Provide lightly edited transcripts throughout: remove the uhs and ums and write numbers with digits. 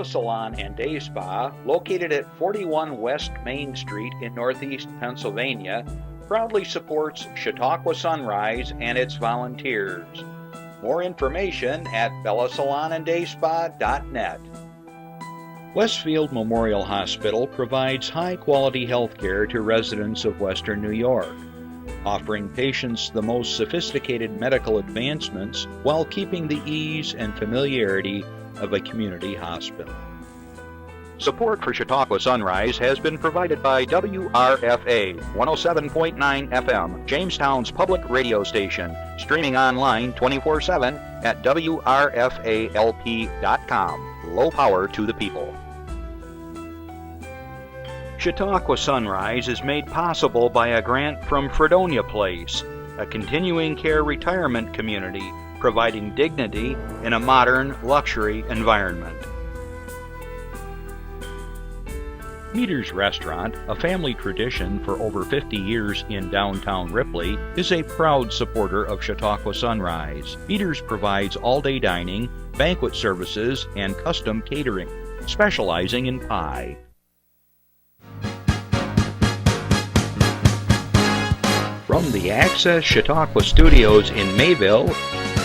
Salon and Day Spa, located at 41 West Main Street in Northeast Pennsylvania, proudly supports Chautauqua Sunrise and its volunteers. More information at bellasalonanddayspa.net. Westfield Memorial Hospital provides high-quality health care to residents of Western New York, offering patients the most sophisticated medical advancements while keeping the ease and familiarity of a community hospital. Support for Chautauqua Sunrise has been provided by WRFA 107.9 FM, Jamestown's public radio station, streaming online 24/7 at WRFALP.com. Low power to the people. Chautauqua Sunrise is made possible by a grant from Fredonia Place, a continuing care retirement community providing dignity in a modern luxury environment. Meter's Restaurant, a family tradition for over 50 years in downtown Ripley, is a proud supporter of Chautauqua Sunrise. Meter's provides all-day dining, banquet services, and custom catering, specializing in pie. From the Access Chautauqua Studios in Mayville,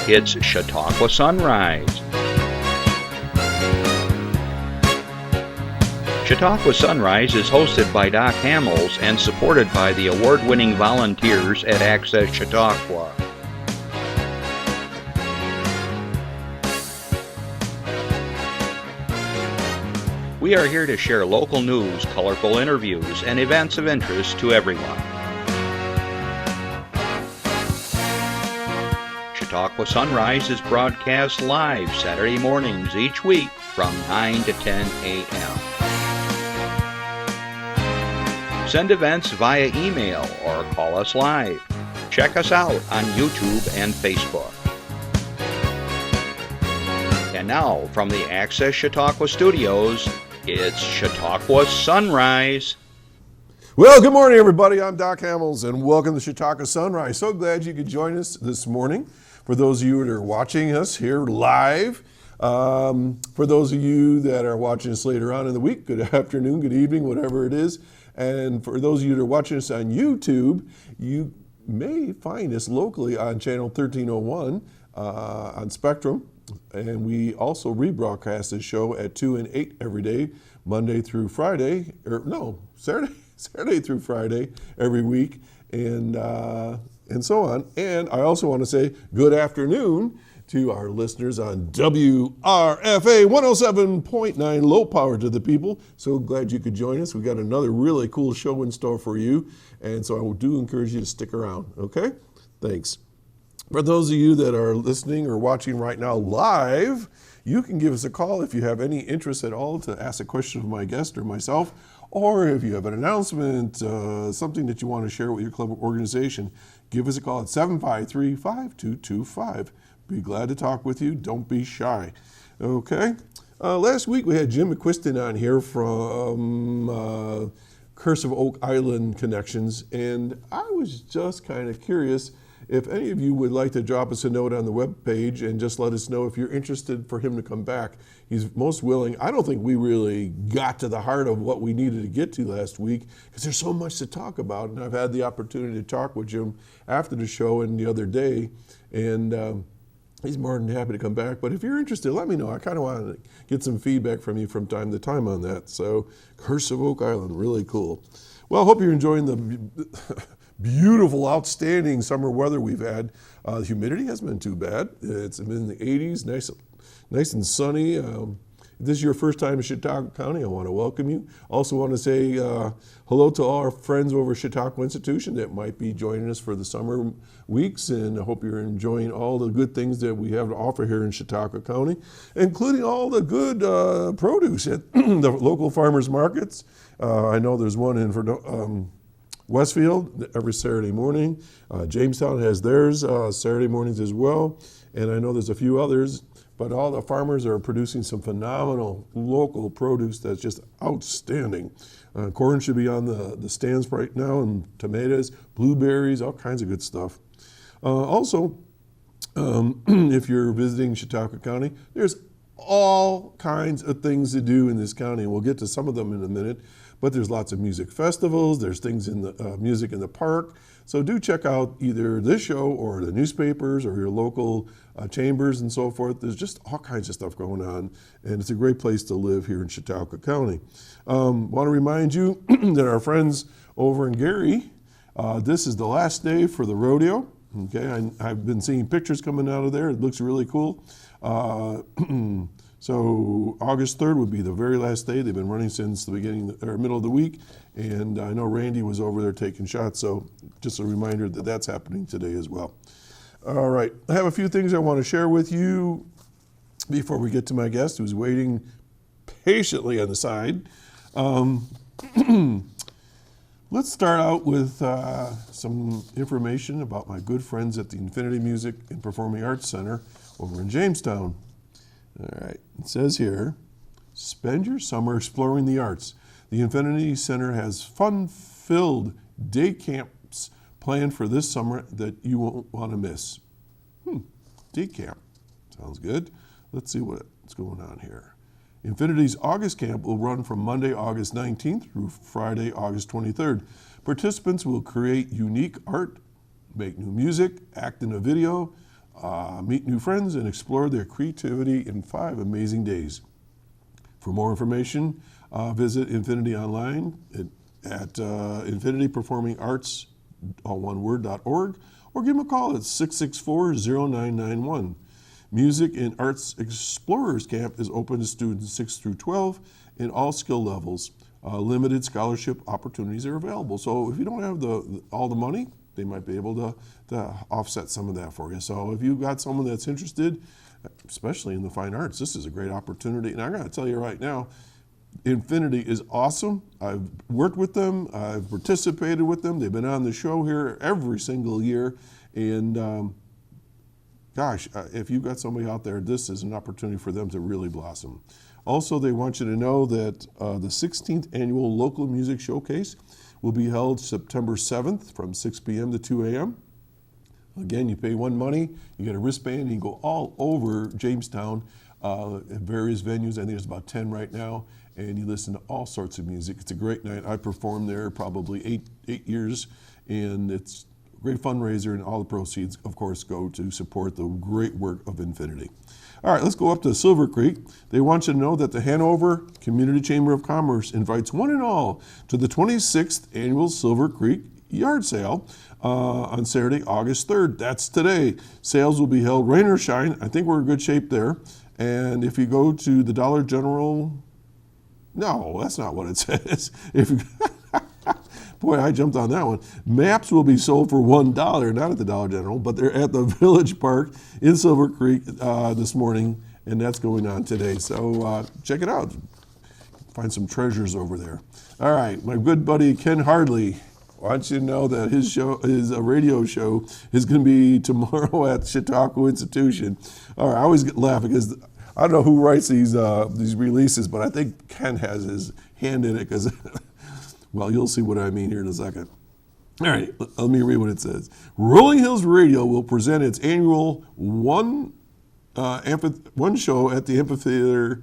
it's Chautauqua Sunrise. Chautauqua Sunrise is hosted by Doc Hamels and supported by the award-winning volunteers at Access Chautauqua. We are here to share local news, colorful interviews, and events of interest to everyone. Chautauqua Sunrise is broadcast live Saturday mornings each week from 9 to 10 a.m. Send events via email or call us live. Check us out on YouTube and Facebook. And now, from the Access Chautauqua Studios, it's Chautauqua Sunrise. Well, good morning, everybody. I'm Doc Hamels, and welcome to Chautauqua Sunrise. So glad you could join us this morning. For those of you that are watching us here live, for those of you that are watching us later on in the week, good afternoon, good evening, whatever it is. And for those of you that are watching us on YouTube, you may find us locally on channel 1301 on Spectrum. And we also rebroadcast this show at 2 and 8 every day, Monday through Friday, Saturday through Friday every week, and so on. And I also want to say good afternoon to our listeners on WRFA 107.9, low power to the people. So glad you could join us. We got another really cool show in store for you. And so I do encourage you to stick around. Okay? Thanks. For those of you that are listening or watching right now live, you can give us a call if you have any interest at all to ask a question of my guest or myself, or if you have an announcement, something that you want to share with your club or organization, give us a call at 753-5225. Be glad to talk with you. Don't be shy. Okay. Last week we had Jim McQuiston on here from Curse of Oak Island Connections, and I was just kind of curious if any of you would like to drop us a note on the webpage and just let us know if you're interested for him to come back. He's most willing. I don't think we really got to the heart of what we needed to get to last week because there's so much to talk about, and I've had the opportunity to talk with Jim after the show and the other day, and he's more than happy to come back. But if you're interested, let me know. I kind of want to get some feedback from you from time to time on that. So Curse of Oak Island, really cool. Well, I hope you're enjoying the beautiful, outstanding summer weather we've had. The humidity hasn't been too bad. It's been in the 80s, nice and sunny. If this is your first time in Chautauqua County, I want to welcome you. Also want to say hello to all our friends over at Chautauqua Institution that might be joining us for the summer weeks, and I hope you're enjoying all the good things that we have to offer here in Chautauqua County, including all the good produce at the local farmers markets. I know there's one in Westfield every Saturday morning. Jamestown has theirs Saturday mornings as well, and I know there's a few others. But all the farmers are producing some phenomenal local produce that's just outstanding. Corn should be on the stands right now, and tomatoes, blueberries, all kinds of good stuff. Also, if you're visiting Chautauqua County, there's all kinds of things to do in this county, and we'll get to some of them in a minute. But there's lots of music festivals, there's things in the music in the park. So do check out either this show or the newspapers or your local chambers and so forth. There's just all kinds of stuff going on, and it's a great place to live here in Chautauqua County. Want to remind you that our friends over in Gary, this is the last day for the rodeo. Okay, I've been seeing pictures coming out of there. It looks really cool. So August 3rd would be the very last day. They've been running since the beginning or middle of the week, and I know Randy was over there taking shots, so just a reminder that that's happening today as well. All right, I have a few things I want to share with you before we get to my guest who's waiting patiently on the side. Let's start out with some information about my good friends at the Infinity Music and Performing Arts Center over in Jamestown. All right, it says here, spend your summer exploring the arts. The Infinity Center has fun-filled day camps planned for this summer that you won't want to miss. Day camp, sounds good. Let's see what's going on here. Infinity's August camp will run from Monday, August 19th through Friday, August 23rd. Participants will create unique art, make new music, act in a video, meet new friends, and explore their creativity in 5 amazing days. For more information, visit Infinity online at infinityperformingarts, all one word.org, or give them a call at 664-0991. Music and Arts Explorers Camp is open to students 6 through 12 in all skill levels. Limited scholarship opportunities are available. So if you don't have all the money, they might be able to offset some of that for you. So if you've got someone that's interested, especially in the fine arts, this is a great opportunity. And I got to tell you right now, Infinity is awesome. I've worked with them. I've participated with them. They've been on the show here every single year. And gosh, if you've got somebody out there, this is an opportunity for them to really blossom. Also, they want you to know that the 16th Annual Local Music Showcase will be held September 7th from 6 p.m. to 2 a.m. Again, you pay one money, you get a wristband, you can go all over Jamestown at various venues. I think there's about 10 right now, and you listen to all sorts of music. It's a great night. I performed there probably eight years, and it's a great fundraiser, and all the proceeds, of course, go to support the great work of Infinity. All right, let's go up to Silver Creek. They want you to know that the Hanover Community Chamber of Commerce invites one and all to the 26th Annual Silver Creek Yard Sale on Saturday, August 3rd. That's today. Sales will be held rain or shine. I think we're in good shape there. And if you go to the Dollar General, no, that's not what it says. If you, boy, I jumped on that one. Maps will be sold for $1, not at the Dollar General, but they're at the Village Park in Silver Creek this morning, and that's going on today. So check it out. Find some treasures over there. All right, my good buddy Ken Hardley wants you to know that his radio show is going to be tomorrow at Chautauqua Institution. All right, I always laugh because I don't know who writes these releases, but I think Ken has his hand in it because, well, you'll see what I mean here in a second. All right, let me read what it says. Rolling Hills Radio will present its annual one show at the amphitheater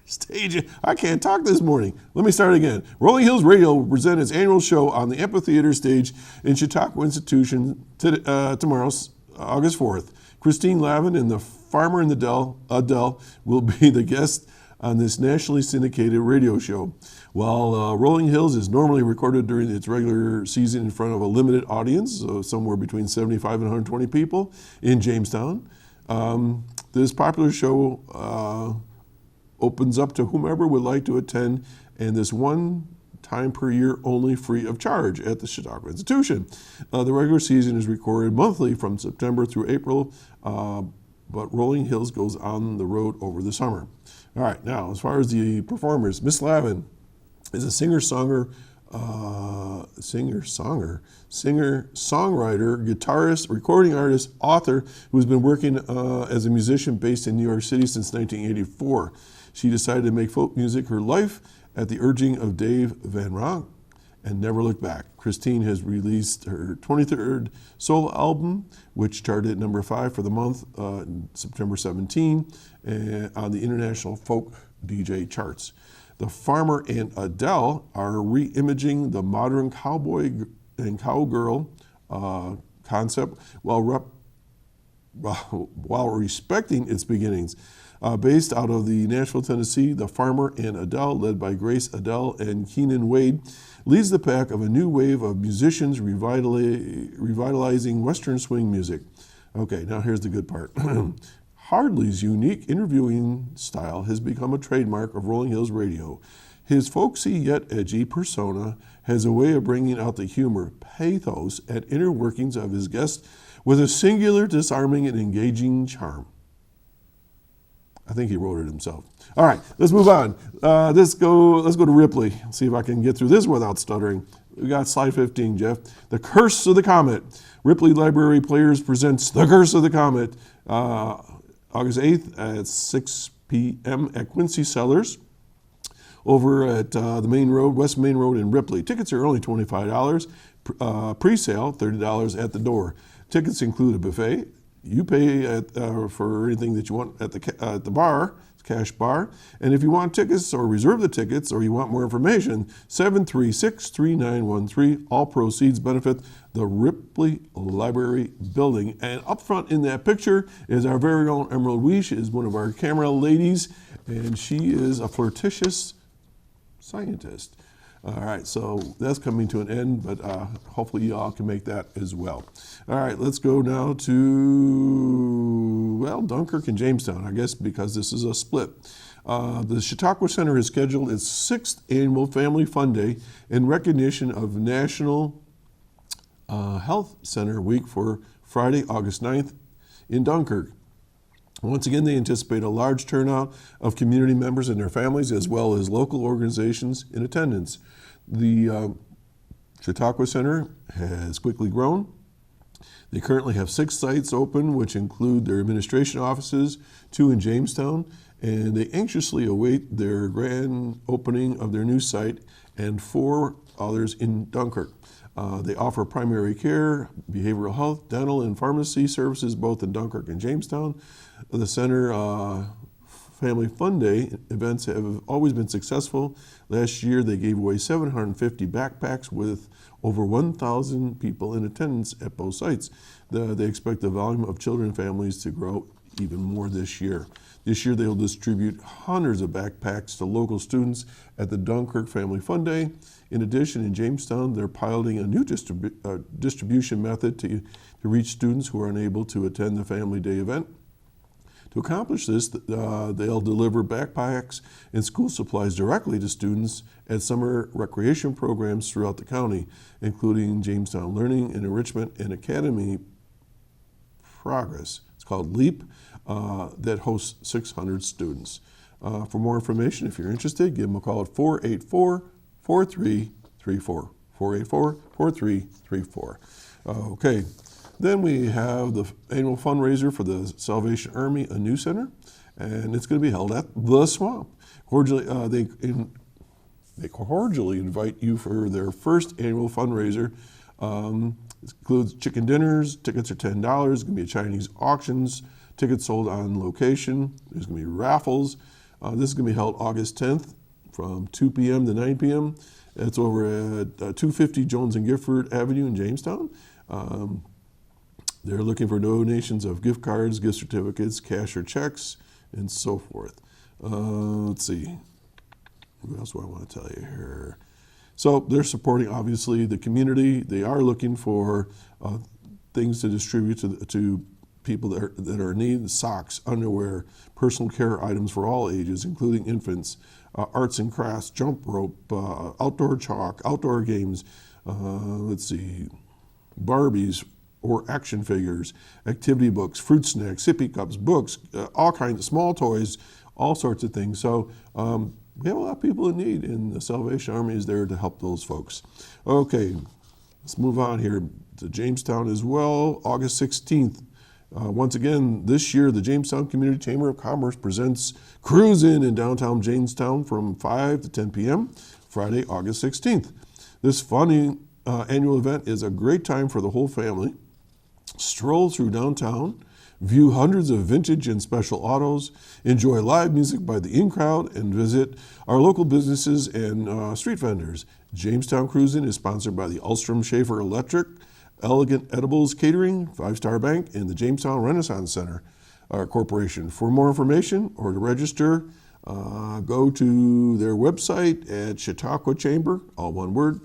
stage. I can't talk this morning. Let me start again. Rolling Hills Radio will present its annual show on the amphitheater stage in Chautauqua Institution tomorrow, August 4th. Christine Lavin and the Farmer in the Adele will be the guests on this nationally syndicated radio show. While Rolling Hills is normally recorded during its regular season in front of a limited audience, so somewhere between 75 and 120 people in Jamestown, this popular show opens up to whomever would like to attend, and this one time per year only, free of charge at the Chautauqua Institution. The regular season is recorded monthly from September through April, but Rolling Hills goes on the road over the summer. All right, now as far as the performers, Miss Lavin is a singer-songwriter, guitarist, recording artist, author who has been working as a musician based in New York City since 1984. She decided to make folk music her life at the urging of Dave Van Ronk and Never Look Back. Christine has released her 23rd solo album, which charted at number 5 for the month, September 17, on the International Folk DJ charts. The Farmer and Adele are re-imaging the modern cowboy and cowgirl concept while respecting its beginnings. Based out of the Nashville, Tennessee, The Farmer and Adele, led by Grace Adele and Keenan Wade, leads the pack of a new wave of musicians revitalizing Western swing music. Okay, now here's the good part. Hardley's unique interviewing style has become a trademark of Rolling Hills Radio. His folksy yet edgy persona has a way of bringing out the humor, pathos, and inner workings of his guests with a singular, disarming, and engaging charm. I think he wrote it himself. All right, let's move on. Let's go to Ripley. See if I can get through this without stuttering. We got slide 15, Jeff. The Curse of the Comet. Ripley Library Players presents The Curse of the Comet, August 8th at 6 p.m. at Quincy Cellars over at the Main Road, West Main Road in Ripley. Tickets are only $25. Pre-sale, $30 at the door. Tickets include a buffet. You pay for anything that you want at the bar, cash bar. And if you want tickets or reserve the tickets or you want more information, 736-3913. All proceeds benefit the Ripley Library Building. And up front in that picture is our very own Emerald Weish, is one of our camera ladies, and she is a flirtatious scientist. All right, so that's coming to an end, but hopefully y'all can make that as well. All right, let's go now to, Dunkirk and Jamestown, I guess, because this is a split. The Chautauqua Center has scheduled its 6th annual Family Fun Day in recognition of National Health Center Week for Friday, August 9th in Dunkirk. Once again, they anticipate a large turnout of community members and their families, as well as local organizations in attendance. The Chautauqua Center has quickly grown. They currently have 6 sites open, which include their administration offices, 2 in Jamestown, and they anxiously await their grand opening of their new site and 4 others in Dunkirk. They offer primary care, behavioral health, dental, and pharmacy services both in Dunkirk and Jamestown. The center Family Fun Day events have always been successful. Last year, they gave away 750 backpacks with over 1,000 people in attendance at both sites. They expect the volume of children and families to grow even more this year. This year, they'll distribute hundreds of backpacks to local students at the Dunkirk Family Fun Day. In addition, in Jamestown, they're piloting a new distribution method to reach students who are unable to attend the Family Day event. To accomplish this, they'll deliver backpacks and school supplies directly to students at summer recreation programs throughout the county, including Jamestown Learning and Enrichment and Academy Progress. It's called LEAP, that hosts 600 students. For more information, if you're interested, give them a call at 484-4334. 484-4334. Okay. Then we have the annual fundraiser for the Salvation Army, a new center, and it's going to be held at The Swamp. They cordially invite you for their first annual fundraiser. It includes chicken dinners. Tickets are $10. There's going to be Chinese auctions. Tickets sold on location. There's going to be raffles. This is going to be held August 10th from 2 p.m. to 9 p.m. It's over at 250 Jones and Gifford Avenue in Jamestown. They're looking for donations of gift cards, gift certificates, cash or checks, and so forth. Let's see. What else do I want to tell you here? So they're supporting, obviously, the community. They are looking for things to distribute to people that are in need: socks, underwear, personal care items for all ages, including infants, arts and crafts, jump rope, outdoor chalk, outdoor games. Let's see, Barbies, or action figures, activity books, fruit snacks, sippy cups, books, all kinds of small toys, all sorts of things. So we have a lot of people in need, and the Salvation Army is there to help those folks. Okay, let's move on here to Jamestown as well, August 16th. Once again, this year, the Jamestown Community Chamber of Commerce presents Cruise In downtown Jamestown from 5 to 10 p.m., Friday, August 16th. This fun annual event is a great time for the whole family. Stroll through downtown, view hundreds of vintage and special autos, enjoy live music by the in-crowd, and visit our local businesses and street vendors. Jamestown Cruisin' is sponsored by the Ulstrom Schaefer Electric, Elegant Edibles Catering, Five Star Bank, and the Jamestown Renaissance Center Corporation. For more information or to register, go to their website at Chautauqua Chamber, all one word,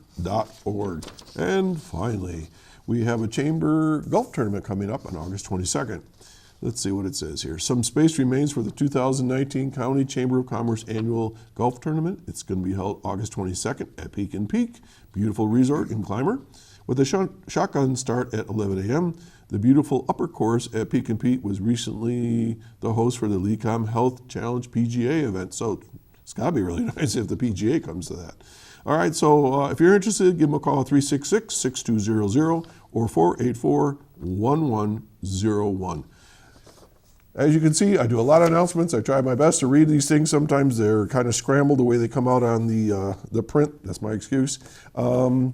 .org. And finally, we have a chamber golf tournament coming up on August 22nd. Let's see what it says here. Some space remains for the 2019 County Chamber of Commerce Annual Golf Tournament. It's going to be held August 22nd at Peak and Peak, beautiful resort in Clymer, with a shotgun start at 11 a.m. The beautiful upper course at Peak and Peak was recently the host for the LECOM Health Challenge PGA event, so it's got to be really nice if the PGA comes to that. All right, so if you're interested, give them a call, 366-6200 or 484-1101. As you can see, I do a lot of announcements. I try my best to read these things. Sometimes they're kind of scrambled the way they come out on the print. That's my excuse. So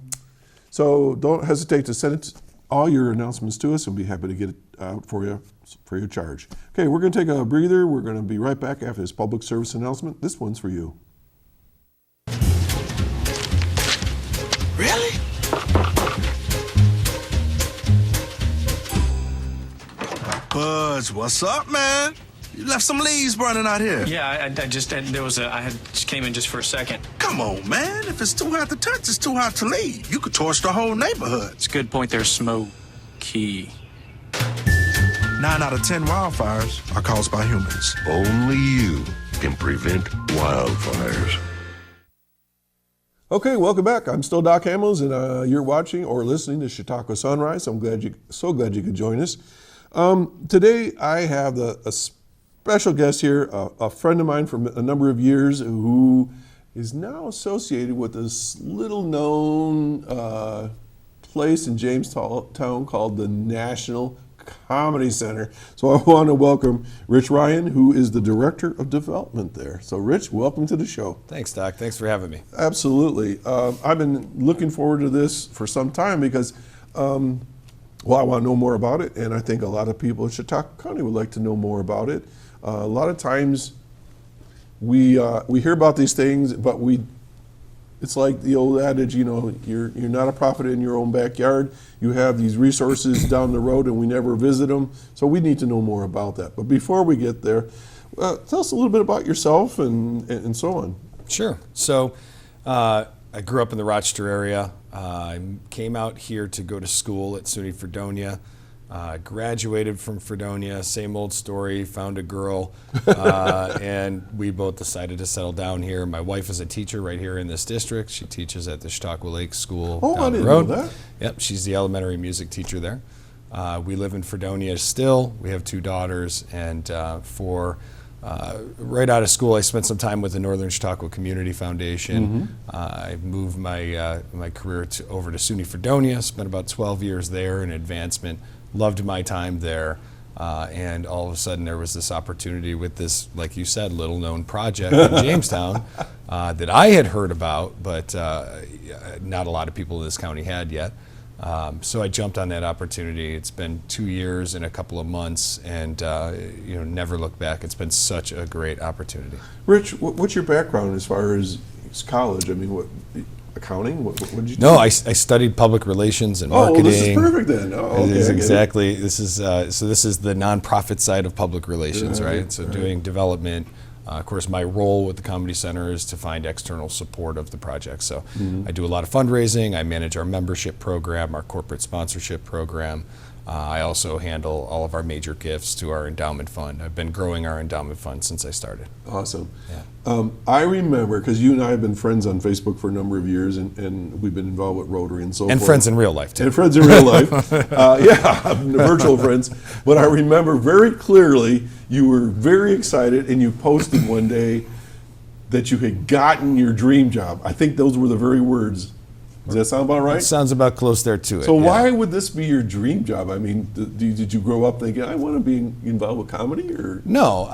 don't hesitate to send all your announcements to us, and we'll be happy to get it out for you for your charge. Okay, we're going to take a breather. We're going to be right back after this public service announcement. This one's for you. Really? Buzz, what's up, man? You left some leaves burning out here. Yeah, I just came in just for a second. Come on, man. If it's too hot to touch, it's too hot to leave. You could torch the whole neighborhood. It's a good point there, smoky. 9 out of 10 wildfires are caused by humans. Only you can prevent wildfires. Okay, welcome back. I'm still Doc Hamels, and you're watching or listening to Chautauqua Sunrise. I'm so glad you could join us. Today I have a special guest here, a friend of mine from a number of years who is now associated with this little known place in Jamestown called the National Comedy Center. So I want to welcome Rich Ryan, who is the Director of Development there. So Rich, welcome to the show. Thanks, Doc. Thanks for having me. Absolutely. I've been looking forward to this for some time because I want to know more about it, and I think a lot of people in Chautauqua County would like to know more about it. A lot of times we hear about these things, but it's like the old adage, you're not a prophet in your own backyard. You have these resources down the road, and we never visit them. So we need to know more about that. But before we get there, tell us a little bit about yourself and so on. Sure. So I grew up in the Rochester area. I came out here to go to school at SUNY Fredonia. Graduated from Fredonia, same old story, found a girl, and we both decided to settle down here. My wife is a teacher right here in this district. She teaches at the Chautauqua Lake School down the road. Know that. Yep, she's the elementary music teacher there. We live in Fredonia still. We have 2 daughters, and right out of school, I spent some time with the Northern Chautauqua Community Foundation. I moved my career over to SUNY Fredonia, spent about 12 years there in advancement. Loved my time there, and all of a sudden there was this opportunity with this, like you said, little-known project in Jamestown that I had heard about, but not a lot of people in this county had yet. So I jumped on that opportunity. It's been 2 years and a couple of months, and never looked back. It's been such a great opportunity. Rich, what's your background as far as college? I mean, what accounting? What did you do? No, I studied public relations and marketing. Oh, this is perfect then. Oh, okay. This is exactly. This is this is the nonprofit side of public relations, right? So doing development. Of course, my role with the Comedy Center is to find external support of the project. So I do a lot of fundraising. I manage our membership program, our corporate sponsorship program. I also handle all of our major gifts to our endowment fund. I've been growing our endowment fund since I started. Awesome. Yeah. I remember, because you and I have been friends on Facebook for a number of years, and we've been involved with Rotary and so forth. And friends in real life, too. And friends in real life. Virtual friends. But I remember very clearly you were very excited, and you posted one day that you had gotten your dream job. I think those were the very words. Does that sound about right? It sounds about close there to it. So why would this be your dream job? I mean, did you grow up thinking, I want to be involved with comedy? Or No,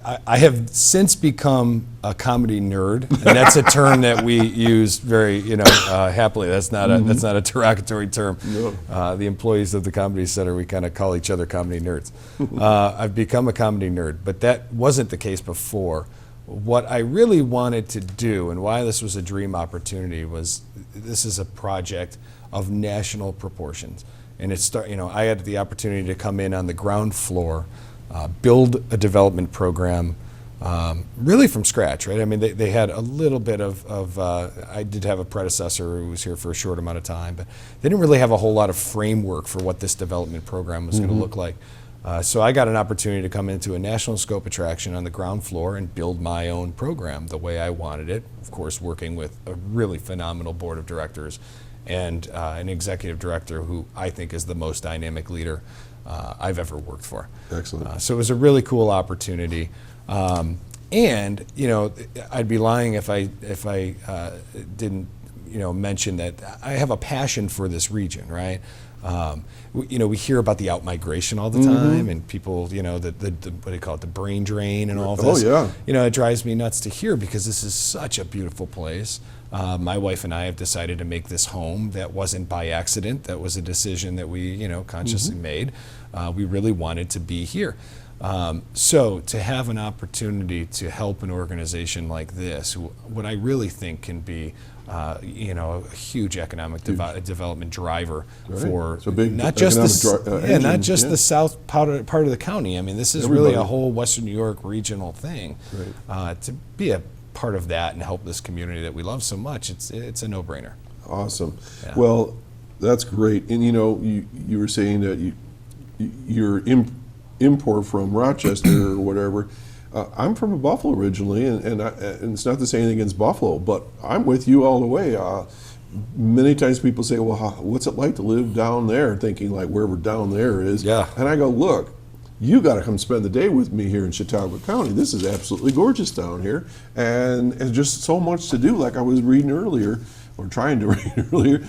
I have since become a comedy nerd, and that's a term that we use very, happily. That's not a derogatory term. No. The employees of the Comedy Center, we kind of call each other comedy nerds. I've become a comedy nerd, but that wasn't the case before. What I really wanted to do, and why this was a dream opportunity, was this is a project of national proportions, and I had the opportunity to come in on the ground floor. Build a development program really from scratch, right? I mean, they had a little bit of I did have a predecessor who was here for a short amount of time, but they didn't really have a whole lot of framework for what this development program was going to look like. So I got an opportunity to come into a national scope attraction on the ground floor and build my own program the way I wanted it, of course working with a really phenomenal board of directors and an executive director who I think is the most dynamic leader I've ever worked for. Excellent. So it was a really cool opportunity, and I'd be lying if I didn't mention that I have a passion for this region, right? We hear about the out-migration all the time, and people, the what do you call it, the brain drain and all this. Oh, yeah. It drives me nuts to hear because this is such a beautiful place. My wife and I have decided to make this home. That wasn't by accident. That was a decision that we, consciously made. We really wanted to be here. So to have an opportunity to help an organization like this, what I really think can be a huge economic development driver for It's a big not just engine, not just the south part of the county. I mean, this is really a whole Western New York regional thing. To be a part of that and help this community that we love so much, it's a no-brainer. Awesome. Yeah. Well, that's great. And you were saying that your import from Rochester or whatever. I'm from Buffalo originally, and it's not to say anything against Buffalo, but I'm with you all the way. Many times people say, well, what's it like to live down there, thinking like wherever down there is. Yeah. And I go, look, you got to come spend the day with me here in Chautauqua County. This is absolutely gorgeous down here, and just so much to do, like I was reading earlier, or trying to read earlier,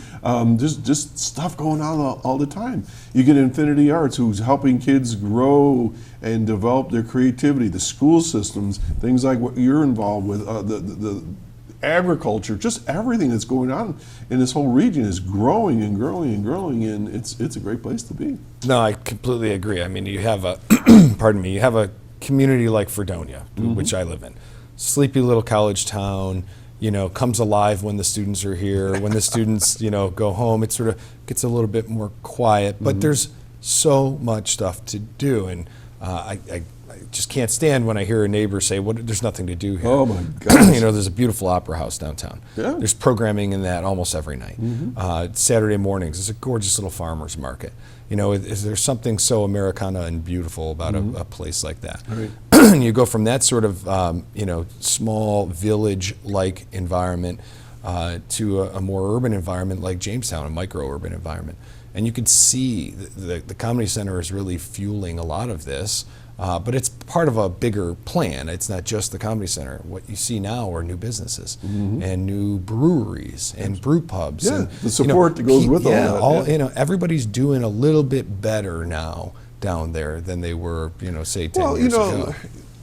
just stuff going on all the time. You get Infinity Arts, who's helping kids grow and develop their creativity, the school systems, things like what you're involved with, the agriculture, just everything that's going on in this whole region is growing and growing and growing, and it's a great place to be. No, I completely agree. I mean, you have a, you have a community like Fredonia, which I live in. Sleepy little college town, comes alive when the students are here. When the students, go home, it sort of gets a little bit more quiet, but there's so much stuff to do, and I just can't stand when I hear a neighbor say, there's nothing to do here. Oh my gosh. There's a beautiful opera house downtown. Yeah. There's programming in that almost every night. Saturday mornings, it's a gorgeous little farmer's market. There's something so Americana and beautiful about a place like that. Right. You go from that sort of, small village-like environment to a more urban environment like Jamestown, a micro-urban environment. And you can see the Comedy Center is really fueling a lot of this. But it's part of a bigger plan. It's not just the Comedy Center. What you see now are new businesses and new breweries and brew pubs. Yeah, and, the support that goes with all that. Everybody's doing a little bit better now down there than they were, say 10 years ago.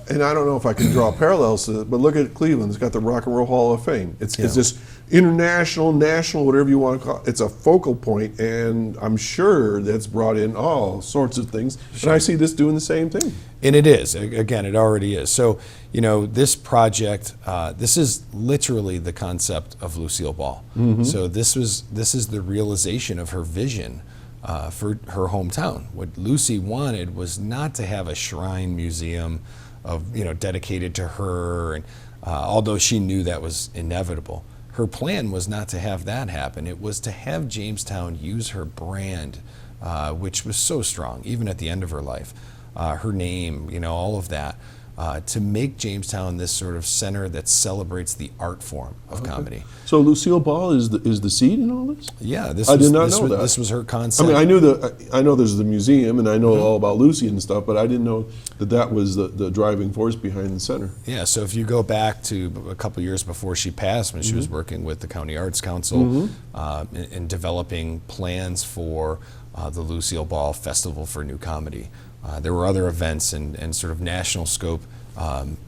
And I don't know if I can draw parallels to it, but look at Cleveland. It's got the Rock and Roll Hall of Fame. It's this international, national, whatever you want to call it. It's a focal point, and I'm sure that's brought in all sorts of things. Sure. And I see this doing the same thing. And it is. Again, it already is. So, this project, this is literally the concept of Lucille Ball. So this is the realization of her vision for her hometown. What Lucy wanted was not to have a shrine museum of dedicated to her, and although she knew that was inevitable, her plan was not to have that happen. It was to have Jamestown use her brand, which was so strong, even at the end of her life, her name, all of that, to make Jamestown this sort of center that celebrates the art form of comedy. So Lucille Ball is the seed in all this? Yeah, I did not know that. This was her concept. I mean, I know there's the museum, and I know all about Lucy and stuff, but I didn't know that was the driving force behind the center. Yeah, so if you go back to a couple years before she passed, when she was working with the County Arts Council and developing plans for the Lucille Ball Festival for New Comedy. There were other events and sort of national scope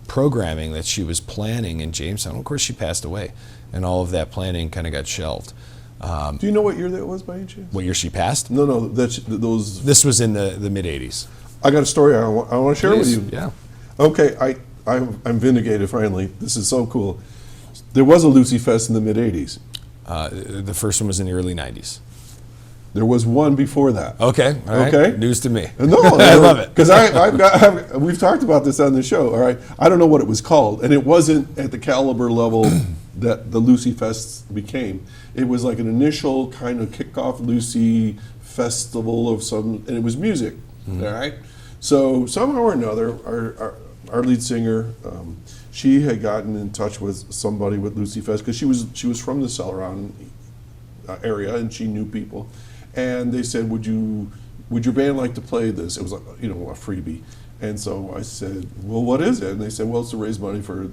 programming that she was planning in Jamestown. Of course, she passed away, and all of that planning kind of got shelved. Do you know what year that was by any chance? What year she passed? No, those. This was in the mid-'80s. I got a story I want to share with you. Yeah. Okay, I'm vindicated finally. This is so cool. There was a Lucy Fest in the mid-'80s. The first one was in the early 90s. There was one before that. Okay. All right. Okay. News to me. No, I love it. Because we've talked about this on the show. All right, I don't know what it was called, and it wasn't at the caliber level that the Lucy Fest became. It was like an initial kind of kickoff Lucy festival of some, and it was music. All right. So somehow or another, our lead singer, she had gotten in touch with somebody with Lucy Fest because she was from the Celeron area and she knew people. And they said, would your band like to play this? It was like, a freebie. And so I said, well, what is it? And they said, well, it's to raise money for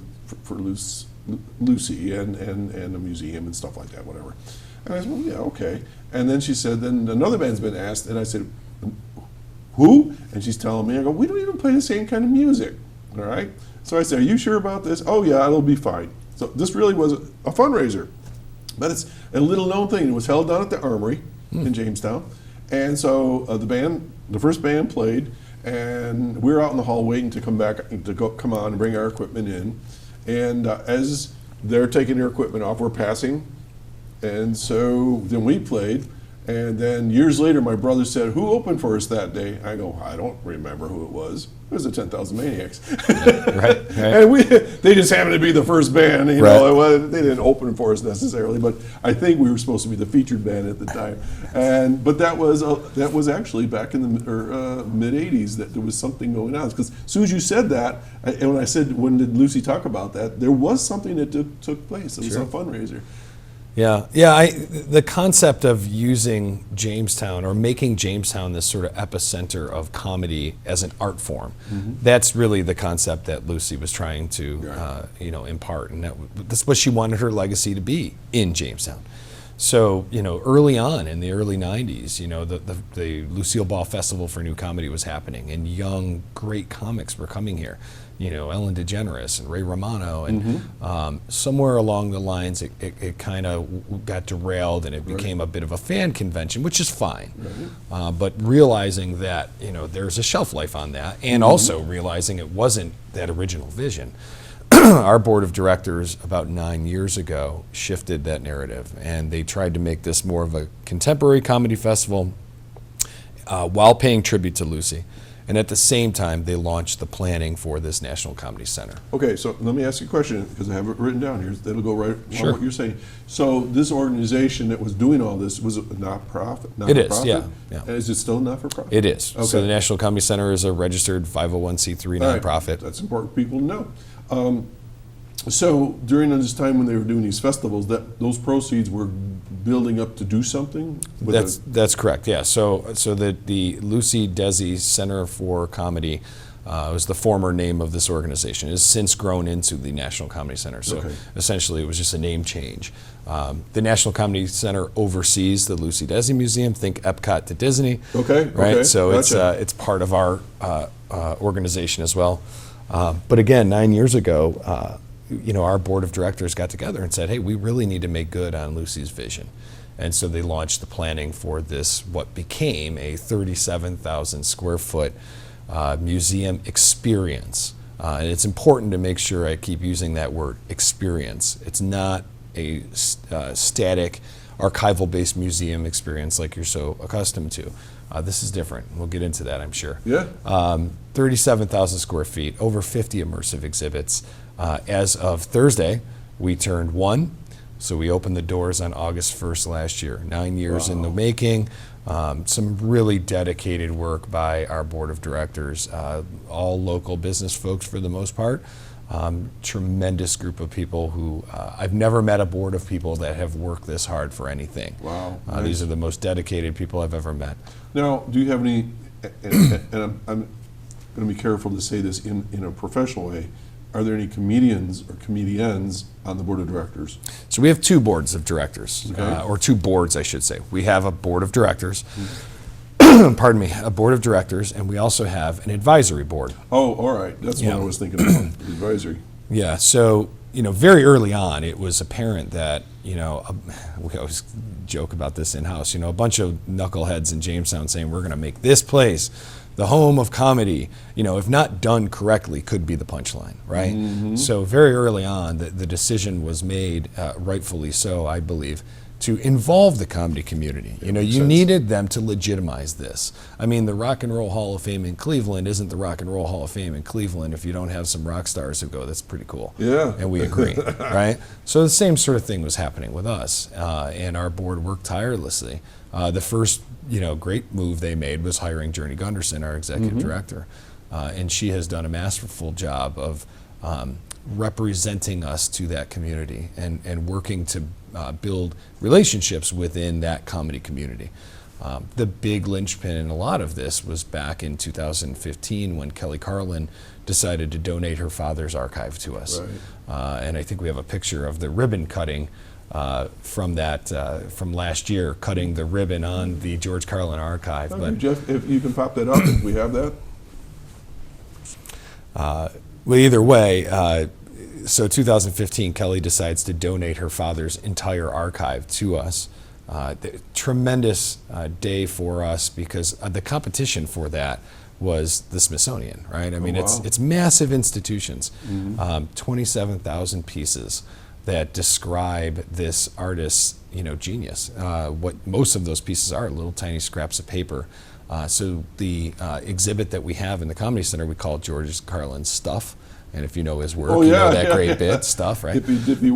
Lucy and a museum and stuff like that, whatever. And I said, well, yeah, okay. And then she said, then another band's been asked. And I said, who? And she's telling me, I go, we don't even play the same kind of music, all right? So I said, are you sure about this? Oh, yeah, it'll be fine. So this really was a fundraiser. But it's a little known thing. It was held down at the Armory in Jamestown. And so the first band played, and we were out in the hall waiting to come on and bring our equipment in. And as they're taking their equipment off, we're passing. And so then we played. And then years later, my brother said, who opened for us that day? I go, I don't remember who it was. It was the 10,000 Maniacs. Yeah, right. And they just happened to be the first band. You know, they didn't open for us necessarily, but I think we were supposed to be the featured band at the time. But that was actually back in the mid '80s that there was something going on. Because as soon as you said that, and when I said, when did Lucy talk about that? There was something that took place. It was a fundraiser. Yeah. The concept of using Jamestown or making Jamestown this sort of epicenter of comedy as an art form, that's really the concept that Lucy was trying to, impart, and that's what she wanted her legacy to be in Jamestown. So, early on in the early 90s, the Lucille Ball Festival for New Comedy was happening, and young, great comics were coming here. Ellen DeGeneres and Ray Romano, and somewhere along the lines, it kind of got derailed, and it became a bit of a fan convention, which is fine. But realizing that there's a shelf life on that, and also realizing it wasn't that original vision, our board of directors about 9 years ago shifted that narrative, and they tried to make this more of a contemporary comedy festival while paying tribute to Lucy. And at the same time, they launched the planning for this National Comedy Center. Okay, so let me ask you a question, because I have it written down here. That'll go right Sure. on what you're saying. So this organization that was doing all this, was it a not-for-profit? It is, yeah. And is it still not-for-profit? It is. Okay. So the National Comedy Center is a registered 501c3 All right. nonprofit. That's important for people to know. So during this time when they were doing these festivals, those proceeds were building up to do something? That's correct, yeah. So the Lucy Desi Center for Comedy was the former name of this organization. It has since grown into the National Comedy Center. So essentially it was just a name change. The National Comedy Center oversees the Lucy Desi Museum. Think Epcot to Disney. Okay. Right. Okay. So Gotcha. it's part of our organization as well. But again, 9 years ago, our board of directors got together and said, hey, we really need to make good on Lucy's vision. And so they launched the planning for this, what became a 37,000 square foot museum experience. And it's important to make sure I keep using that word, experience. It's not a static, archival-based museum experience like you're so accustomed to. This is different. We'll get into that, I'm sure. Yeah. 37,000 square feet, over 50 immersive exhibits. As of Thursday, we turned 1, so we opened the doors on August 1st last year. 9 years in the making. Some really dedicated work by our board of directors, all local business folks for the most part. Tremendous group of people who, I've never met a board of people that have worked this hard for anything. Wow. Nice. These are the most dedicated people I've ever met. Now, do you have any, and I'm going to be careful to say this in a professional way, are there any comedians or comedians on the board of directors? So we have 2 boards of directors, Okay. or 2 boards, I should say. We have a board of directors, pardon me, a board of directors, and we also have an advisory board. Oh, all right. That's what I was thinking about, advisory. Yeah, so, very early on, it was apparent that, we always joke about this in-house, a bunch of knuckleheads in Jamestown saying we're going to make this place the home of comedy, if not done correctly, could be the punchline, right? Mm-hmm. So very early on, the decision was made, rightfully so, I believe, to involve the comedy community. You needed them to legitimize this. I mean, the Rock and Roll Hall of Fame in Cleveland isn't the Rock and Roll Hall of Fame in Cleveland if you don't have some rock stars who go, that's pretty cool. Yeah. And we agree, right? So the same sort of thing was happening with us, and our board worked tirelessly. The first, great move they made was hiring Journey Gunderson, our executive director, and she has done a masterful job of representing us to that community and working to build relationships within that comedy community. The big linchpin in a lot of this was back in 2015 when Kelly Carlin decided to donate her father's archive to us. Right. And I think we have a picture of the ribbon cutting from last year, cutting the ribbon on the George Carlin archive. But Jeff, if you can pop that up, if we have that. Well, either way, so 2015, Kelly decides to donate her father's entire archive to us. Tremendous day for us because the competition for that was the Smithsonian, right? I mean, it's massive institutions, 27,000 pieces that describe this artist's, genius. What most of those pieces are little tiny scraps of paper. So the exhibit that we have in the Comedy Center, we call George Carlin's Stuff. And if you know his work, you know that great bit, Stuff, right? Dippy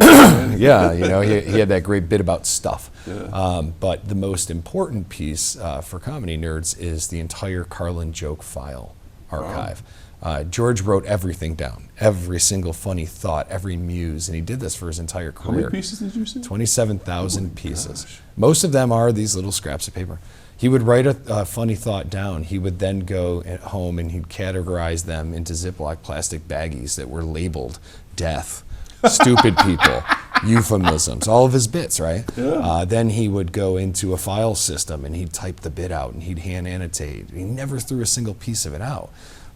Yeah, he had that great bit about stuff. Yeah. But the most important piece for comedy nerds is the entire Carlin joke file archive. Wow. George wrote everything down, every single funny thought, every muse, and he did this for his entire career. How many pieces did you say? 27,000 pieces. Gosh. Most of them are these little scraps of paper. He would write a funny thought down. He would then go at home and he'd categorize them into Ziploc plastic baggies that were labeled death, stupid people, euphemisms, all of his bits, right? Yeah. Then he would go into a file system and he'd type the bit out and he'd hand annotate. He never threw a single piece of it out.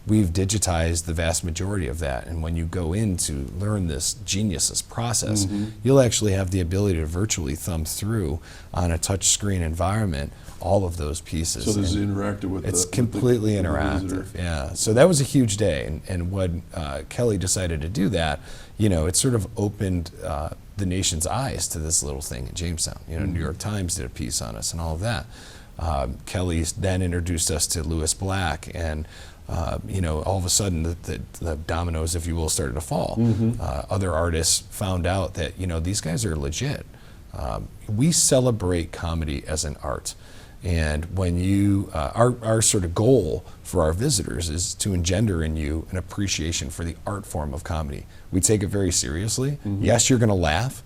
We've digitized the vast majority of that, and when you go in to learn this genius's process, you'll actually have the ability to virtually thumb through on a touch screen environment all of those pieces. So this is interactive with it's completely interactive. Yeah. So that was a huge day, and when Kelly decided to do that, it sort of opened the nation's eyes to this little thing in Jamestown. New York Times did a piece on us and all of that. Kelly then introduced us to Lewis Black, and all of a sudden the dominoes, if you will, started to fall. Other artists found out that, these guys are legit. We celebrate comedy as an art. And when our sort of goal for our visitors is to engender in you an appreciation for the art form of comedy. We take it very seriously. Yes, you're going to laugh.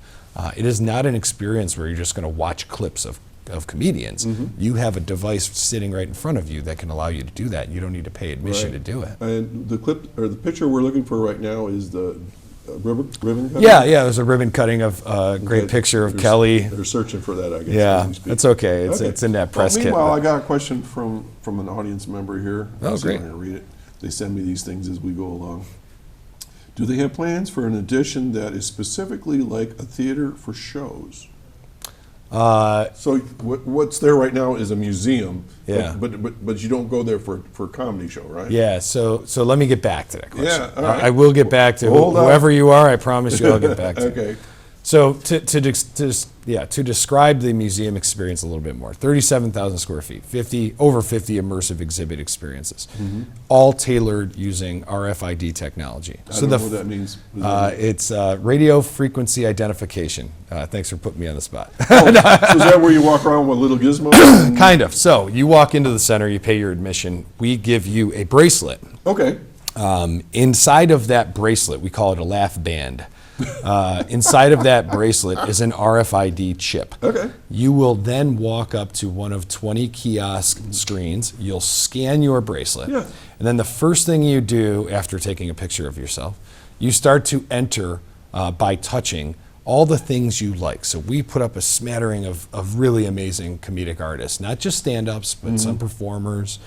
It is not an experience where you're just going to watch clips of comedians. You have a device sitting right in front of you that can allow you to do that. You don't need to pay admission to do it. And the clip or the picture we're looking for right now is the ribbon cutting? Yeah, there's a ribbon cutting of a great picture of Kelly. They're searching for that, I guess. Yeah, that's okay. It's in that press kit. Meanwhile, I got a question from an audience member here. Oh, great. I'm going to read it. They send me these things as we go along. Do they have plans for an addition that is specifically like a theater for shows? So what's there right now is a museum, but you don't go there for a comedy show, right? Yeah, so let me get back to that question. Yeah, all right. I will get back to whoever you are. I promise you I'll get back to Okay. it. So to describe the museum experience a little bit more, 37,000 square feet, over 50 immersive exhibit experiences, all tailored using RFID technology. I don't know what that means. It's radio frequency identification. Thanks for putting me on the spot. So is that where you walk around with little gizmos? Kind of. So you walk into the center, you pay your admission. We give you a bracelet. Okay. Inside of that bracelet, we call it a laugh band. Inside of that bracelet is an RFID chip. Okay. You will then walk up to one of 20 kiosk screens. You'll scan your bracelet. Yeah. And then the first thing you do after taking a picture of yourself, you start to enter by touching all the things you like. So we put up a smattering of really amazing comedic artists, not just stand-ups, but some performers.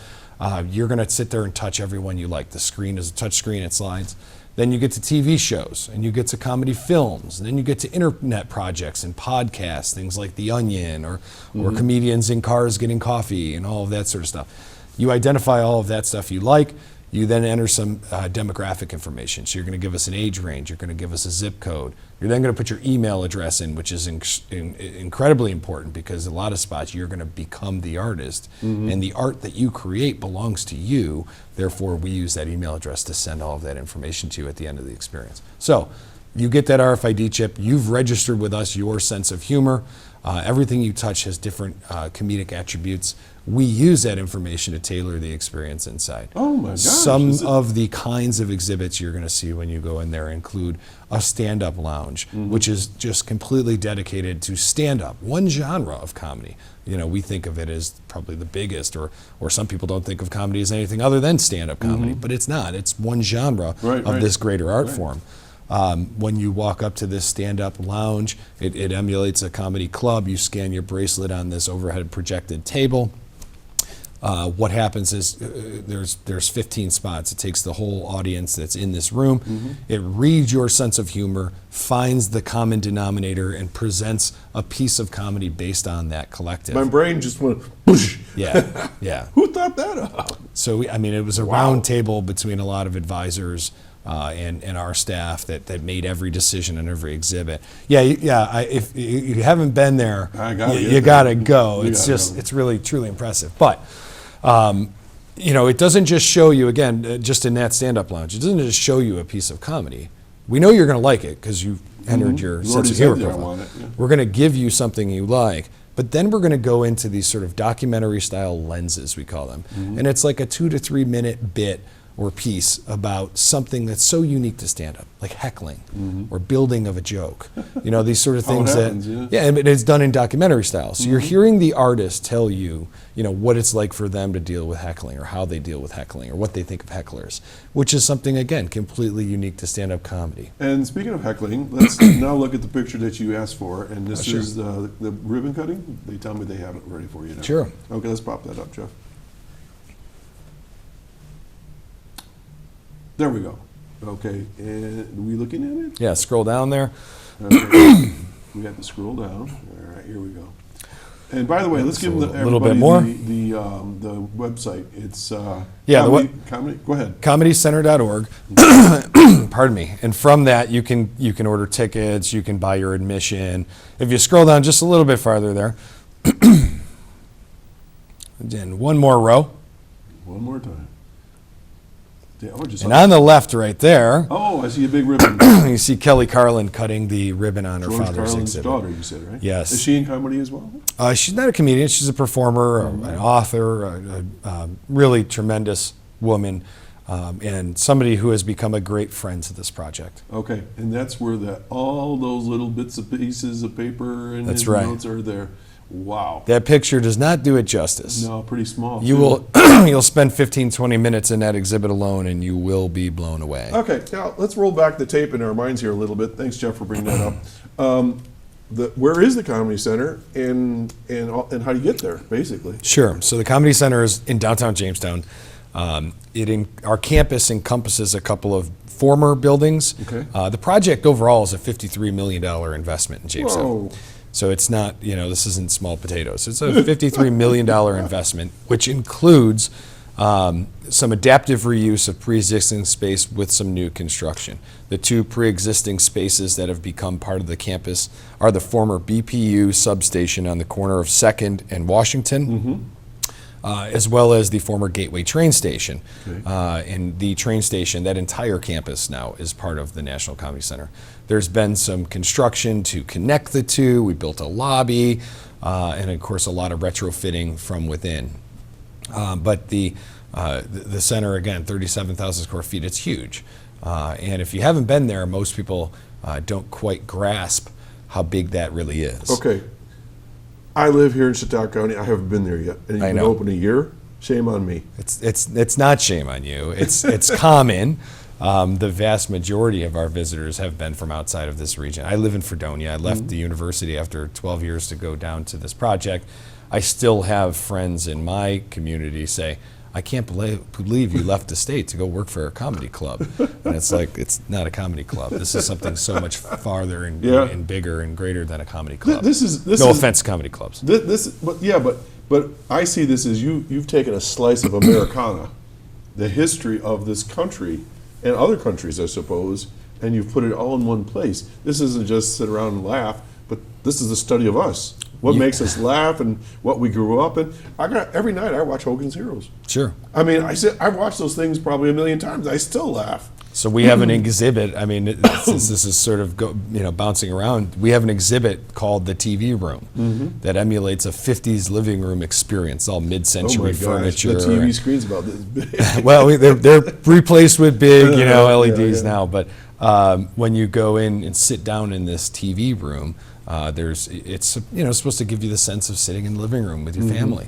You're going to sit there and touch everyone you like. The screen is a touch screen, it slides. Then you get to TV shows, and you get to comedy films, and then you get to internet projects and podcasts, things like The Onion, or comedians in cars getting coffee, and all of that sort of stuff. You identify all of that stuff you like. You then enter some demographic information. So you're going to give us an age range. You're going to give us a zip code. You're then going to put your email address in, which is incredibly important, because a lot of spots you're going to become the artist, and the art that you create belongs to you. Therefore, we use that email address to send all of that information to you at the end of the experience. So you get that RFID chip. You've registered with us your sense of humor. Everything you touch has different comedic attributes. We use that information to tailor the experience inside. Oh my gosh. Some of the kinds of exhibits you're going to see when you go in there include a stand-up lounge, which is just completely dedicated to stand-up, one genre of comedy. You know, we think of it as probably the biggest, or some people don't think of comedy as anything other than stand-up comedy, but it's not. It's one genre of this greater art form. When you walk up to this stand-up lounge, it emulates a comedy club. You scan your bracelet on this overhead projected table. What happens is there's 15 spots. It takes the whole audience that's in this room. It reads your sense of humor, finds the common denominator, and presents a piece of comedy based on that collective. My brain just went, whoosh. Yeah, yeah. Who thought that up? So, it was a round table between a lot of advisors and our staff that made every decision on every exhibit. If you haven't been there, you gotta go. It's really truly impressive. But it doesn't just show you, again, just in that stand-up lounge, it doesn't just show you a piece of comedy. We know you're going to like it because you've entered your sense of humor profile. We're going to give you something you like, but then we're going to go into these sort of documentary-style lenses, we call them. And it's like a 2 to 3 minute bit or piece about something that's so unique to stand-up, like heckling or building of a joke. These sort of things and it's done in documentary style. So you're hearing the artist tell you, what it's like for them to deal with heckling, or how they deal with heckling, or what they think of hecklers, which is something, again, completely unique to stand-up comedy. And speaking of heckling, let's now look at the picture that you asked for, and this is the ribbon cutting. They tell me they have it ready for you now. Sure. Okay, let's pop that up, Jeff. There we go. Okay, and are we looking at it? Yeah, scroll down there. Okay. We have to scroll down. All right, here we go. And by the way, let's give everybody little bit more. The website. It's comedy. Go ahead. ComedyCenter.org. Pardon me. And from that, you can order tickets. You can buy your admission. If you scroll down just a little bit farther there, then one more row. One more time. And on the left right there, I see a big ribbon. you see Kelly Carlin cutting the ribbon on her father's Carlin's exhibit. daughter, you said, right? Yes. Is she in comedy as well? She's not a comedian. She's a performer, an author, a really tremendous woman, and somebody who has become a great friend to this project. Okay, and that's where all those little bits and pieces of paper and notes are there. Wow. That picture does not do it justice. No, pretty small. You'll spend 15, 20 minutes in that exhibit alone, and you will be blown away. Okay, now let's roll back the tape in our minds here a little bit. Thanks, Jeff, for bringing that up. Where is the Comedy Center, and how do you get there, basically? Sure. So the Comedy Center is in downtown Jamestown. Our campus encompasses a couple of former buildings. Okay. The project overall is a $53 million investment in Jamestown. Whoa. So it's not, this isn't small potatoes. It's a $53 million investment, which includes some adaptive reuse of pre-existing space with some new construction. The two pre-existing spaces that have become part of the campus are the former BPU substation on the corner of 2nd and Washington, as well as the former Gateway train station. Okay. And the train station, that entire campus now is part of the National Comedy Center. There's been some construction to connect the two. We built a lobby, and of course a lot of retrofitting from within. But the center, again, 37,000 square feet, it's huge. And if you haven't been there, most people don't quite grasp how big that really is. Okay. I live here in Chautauqua County. I haven't been there yet. And you've been open a year? Shame on me. It's not shame on you. It's common. The vast majority of our visitors have been from outside of this region. I live in Fredonia. I left the university after 12 years to go down to this project. I still have friends in my community say, I can't believe you left the state to go work for a comedy club. And it's like, it's not a comedy club. This is something so much farther and bigger and greater than a comedy club. No offense to comedy clubs. But I see this as you've taken a slice of Americana, the history of this country and other countries, I suppose, and you've put it all in one place. This isn't just sit around and laugh, but this is the study of us. What makes us laugh and what we grew up in. Every night I watch Hogan's Heroes. Sure. I mean, I've watched those things probably a million times. I still laugh. So we have an exhibit. I mean, since this is sort of bouncing around, we have an exhibit called the TV Room that emulates a 50s living room experience, all mid-century furniture. The TV screen's about this big. Well, they're replaced with big, LEDs now. But when you go in and sit down in this TV room, it's supposed to give you the sense of sitting in the living room with your family.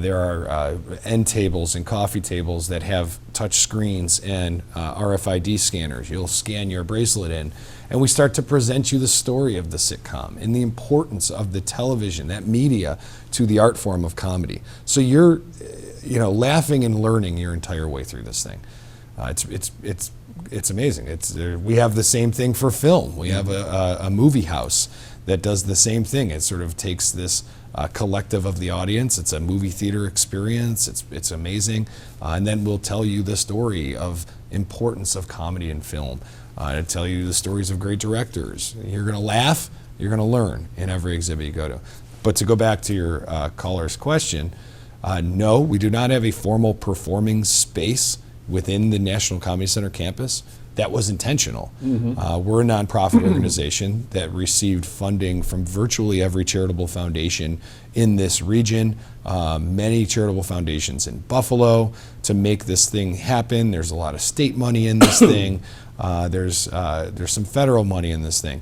There are end tables and coffee tables that have touch screens and RFID scanners. You'll scan your bracelet in, and we start to present you the story of the sitcom and the importance of the television, that media, to the art form of comedy. So you're, laughing and learning your entire way through this thing. It's amazing. We have the same thing for film. We have a movie house that does the same thing. It sort of takes this collective of the audience. It's a movie theater experience. It's amazing. And then we'll tell you the story of importance of comedy in film. And tell you the stories of great directors. You're going to laugh. You're going to learn in every exhibit you go to. But to go back to your caller's question, no, we do not have a formal performing space within the National Comedy Center campus. That was intentional. We're a nonprofit organization that received funding from virtually every charitable foundation in this region, many charitable foundations in Buffalo to make this thing happen. There's a lot of state money in this thing. There's some federal money in this thing.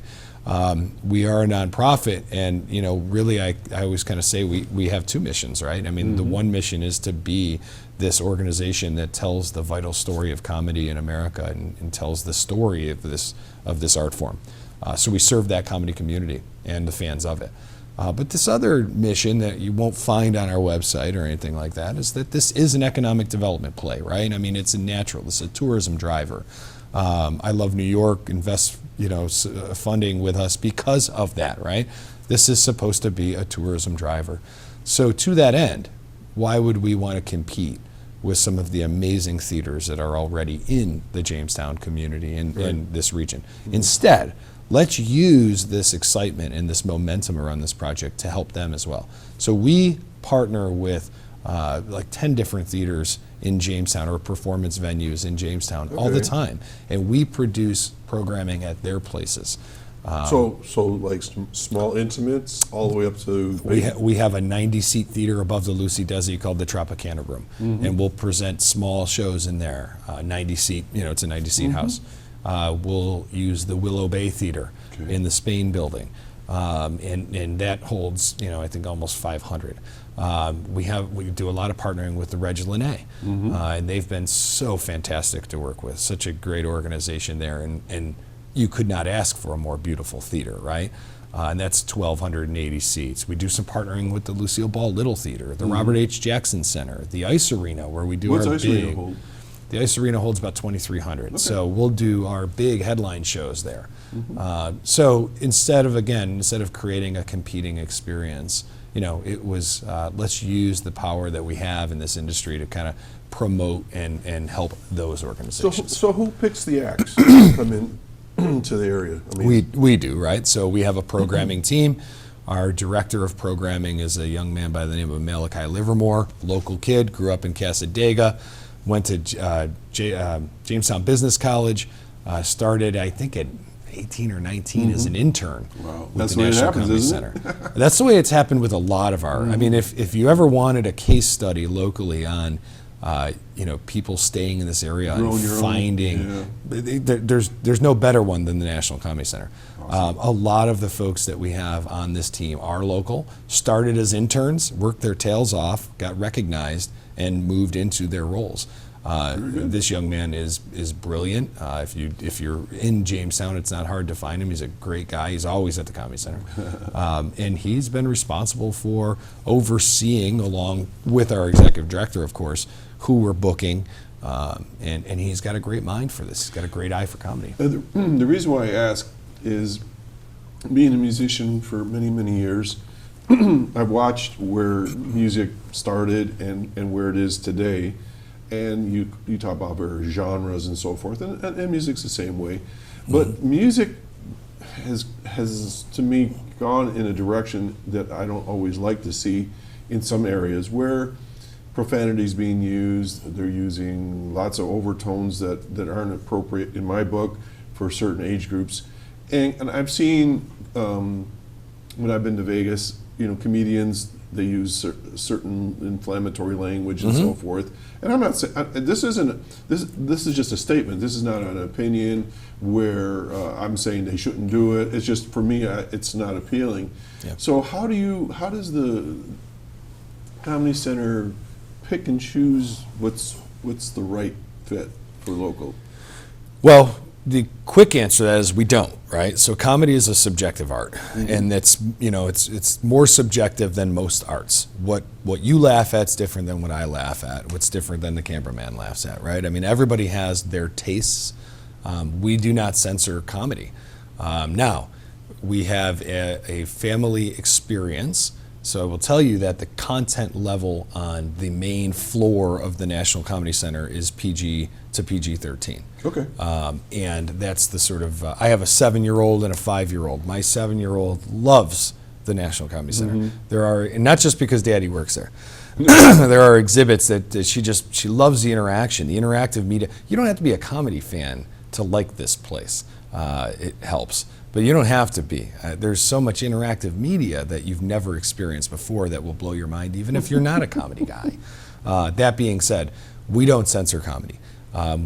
We are a nonprofit, and really I always kind of say we have two missions, right? I mean, the one mission is to be this organization that tells the vital story of comedy in America and tells the story of this art form. So we serve that comedy community and the fans of it. But this other mission that you won't find on our website or anything like that is that this is an economic development play, right? I mean, it's a natural, it's a tourism driver. I love New York invests funding with us because of that, right? This is supposed to be a tourism driver. So to that end, why would we want to compete with some of the amazing theaters that are already in the Jamestown community and in this region? Instead, let's use this excitement and this momentum around this project to help them as well. So we partner with like 10 different theaters in Jamestown or performance venues in Jamestown all the time, and we produce programming at their places. So like small intimates all the way up to we have a 90-seat theater above the Lucy Desi called the Tropicana Room, and we'll present small shows in there. 90-seat, it's a 90-seat house. We'll use the Willow Bay Theater in the Spain building, and that holds I think almost 500. We do a lot of partnering with the Reg Linné, and they've been so fantastic to work with. Such a great organization there, and you could not ask for a more beautiful theater, right? And that's 1,280 seats. We do some partnering with the Lucille Ball Little Theater, the Robert H. Jackson Center, the Ice Arena, where we do What's our Ice big. Arena hold? The Ice Arena holds about 2,300. So we'll do our big headline shows there. So instead of creating a competing experience, it was let's use the power that we have in this industry to kind of promote and help those organizations. So who picks the acts to come in to the area? I mean, we do, right? So we have a programming team. Our director of programming is a young man by the name of Malachi Livermore, local kid, grew up in Casadega, went to Jamestown Business College, started I think at 18 or 19 as an intern with the National Comedy Center. That's the way it's happened with a lot of our, I mean, if you ever wanted a case study locally on people staying in this area and finding, there's no better one than the National Comedy Center. Awesome. A lot of the folks that we have on this team are local, started as interns, worked their tails off, got recognized, and moved into their roles. This young man is brilliant. If you're in Jamestown, it's not hard to find him. He's a great guy. He's always at the Comedy Center, and he's been responsible for overseeing, along with our executive director, of course, who we're booking. And he's got a great mind for this. He's got a great eye for comedy. The reason why I ask is, being a musician for many, many years, I've watched where music started and where it is today. And you talk about various genres and so forth, and music's the same way. But music has, to me, gone in a direction that I don't always like to see in some areas, where profanity is being used. They're using lots of overtones that aren't appropriate, in my book, for certain age groups. And I've seen, when I've been to Vegas, comedians, they use certain inflammatory language and so forth. And I'm not saying, this is just a statement. This is not an opinion where I'm saying they shouldn't do it. It's just, for me, it's not appealing. Yeah. So how does the Comedy Center pick and choose what's the right fit for local? Well, the quick answer to that is we don't, right? So comedy is a subjective art, and it's more subjective than most arts. What you laugh at's different than what I laugh at. What's different than the cameraman laughs at, right? I mean, everybody has their tastes. We do not censor comedy. Now, we have a family experience. So I will tell you that the content level on the main floor of the National Comedy Center is PG to PG-13. Okay. And that's the sort of, I have a 7-year-old and a 5-year-old. My 7-year-old loves the National Comedy Center. There are, and not just because Daddy works there, there are exhibits that she loves the interaction, the interactive media. You don't have to be a comedy fan to like this place. It helps. But you don't have to be. There's so much interactive media that you've never experienced before that will blow your mind, even if you're not a comedy guy. That being said, we don't censor comedy.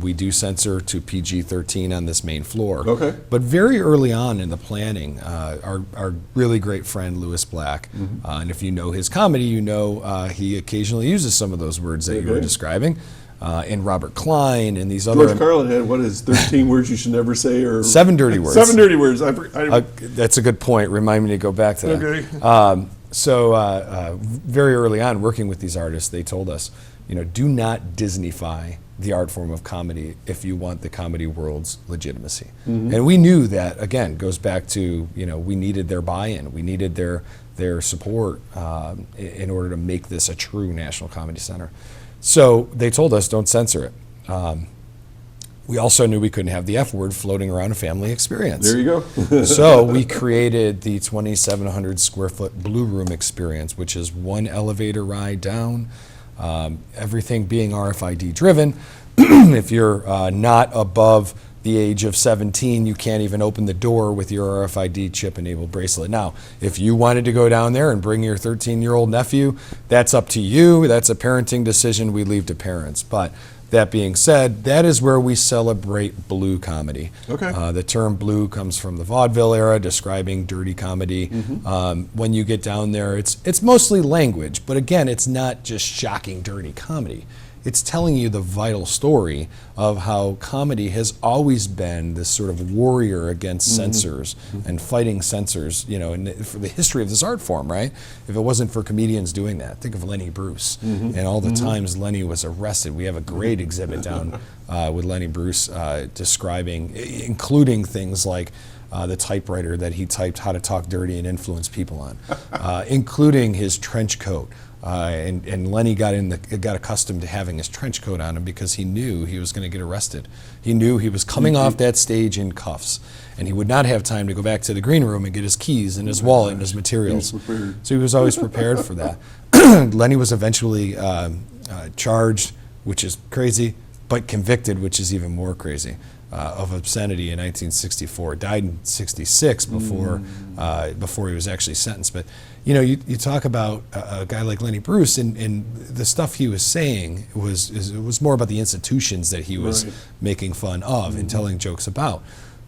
We do censor to PG-13 on this main floor. Okay. But very early on in the planning, our really great friend, Louis Black, and if you know his comedy, you know he occasionally uses some of those words that you were describing. And Robert Klein and these other... George Carlin had, 13 words you should never say, or... 7 dirty words. 7 dirty words. That's a good point. Remind me to go back to that. Okay. So very early on, working with these artists, they told us, do not Disneyfy the art form of comedy if you want the comedy world's legitimacy. And we knew that, again, goes back to, we needed their buy-in. We needed their support in order to make this a true National Comedy Center. So they told us, don't censor it. We also knew we couldn't have the F word floating around a family experience. There you go. So we created the 2,700 square foot Blue Room experience, which is one elevator ride down, everything being RFID driven. If you're not above the age of 17, you can't even open the door with your RFID chip-enabled bracelet. Now, if you wanted to go down there and bring your 13-year-old nephew, that's up to you. That's a parenting decision we leave to parents. But that being said, that is where we celebrate blue comedy. Okay. The term blue comes from the vaudeville era, describing dirty comedy. When you get down there, it's mostly language, but again, it's not just shocking, dirty comedy. It's telling you the vital story of how comedy has always been this sort of warrior against censors and fighting censors, for the history of this art form, right? If it wasn't for comedians doing that, think of Lenny Bruce and all the times Lenny was arrested. We have a great exhibit down with Lenny Bruce describing, including things like the typewriter that he typed How to Talk Dirty and Influence People on, including his trench coat. And Lenny got accustomed to having his trench coat on him because he knew he was going to get arrested. He knew he was coming off that stage in cuffs, and he would not have time to go back to the green room and get his keys and his wallet and his materials. So he was always prepared for that. Lenny was eventually charged, which is crazy, but convicted, which is even more crazy, of obscenity in 1964. Died in 66 before he was actually sentenced. But you talk about a guy like Lenny Bruce, and the stuff he was saying was more about the institutions that he was making fun of and telling jokes about.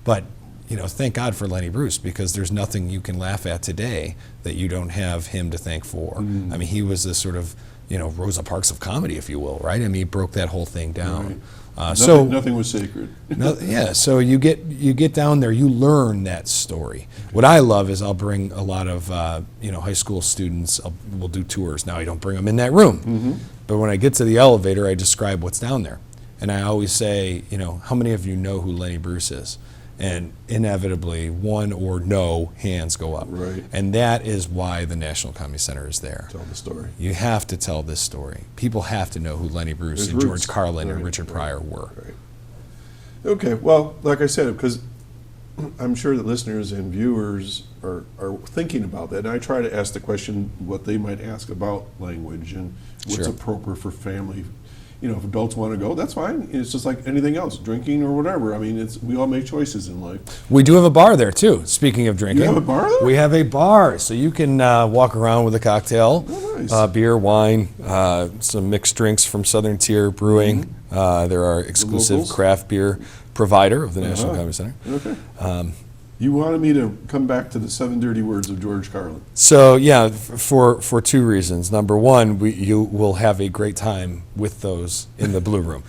But thank God for Lenny Bruce, because there's nothing you can laugh at today that you don't have him to thank for. I mean, he was this sort of Rosa Parks of comedy, if you will, right? I mean, he broke that whole thing down. Nothing was sacred. So you get down there, you learn that story. What I love is I'll bring a lot of high school students. We'll do tours. Now I don't bring them in that room, but when I get to the elevator, I describe what's down there, and I always say, how many of you know who Lenny Bruce is? And inevitably, one or no hands go up. Right. And that is why the National Comedy Center is there. Tell the story. You have to tell this story. People have to know who Lenny Bruce and George Carlin and Richard Pryor were. Right. Okay, well, like I said, because I'm sure that listeners and viewers are thinking about that, and I try to ask the question what they might ask about language and what's appropriate for family. If adults want to go, that's fine. It's just like anything else, drinking or whatever. I mean, we all make choices in life. We do have a bar there, too, speaking of drinking. You have a bar there? We have a bar, so you can walk around with a cocktail, nice. Beer, wine, some mixed drinks from Southern Tier Brewing. They're our exclusive craft beer provider of the National Comedy Center. Okay. You wanted me to come back to the 7 dirty words of George Carlin. So yeah, for two reasons. Number one, you will have a great time with those in the Blue Room.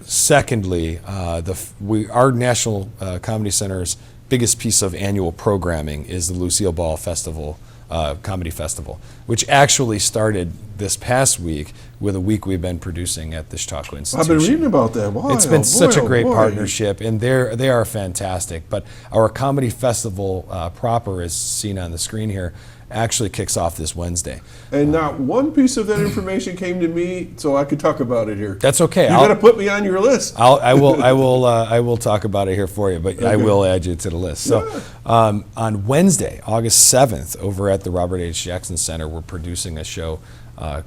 Secondly, our National Comedy Center's biggest piece of annual programming is the Lucille Ball Festival, Comedy Festival, which actually started this past week with a week we've been producing at the Chautauqua Institution. I've been reading about that. Wow, it's been such a great partnership, and they are fantastic. But our comedy festival proper, as seen on the screen here, actually kicks off this Wednesday. And not one piece of that information came to me, so I could talk about it here. That's okay. You got to put me on your list. I will talk about it here for you, but okay. I will add you to the list. So on Wednesday, August 7th, over at the Robert H. Jackson Center, we're producing a show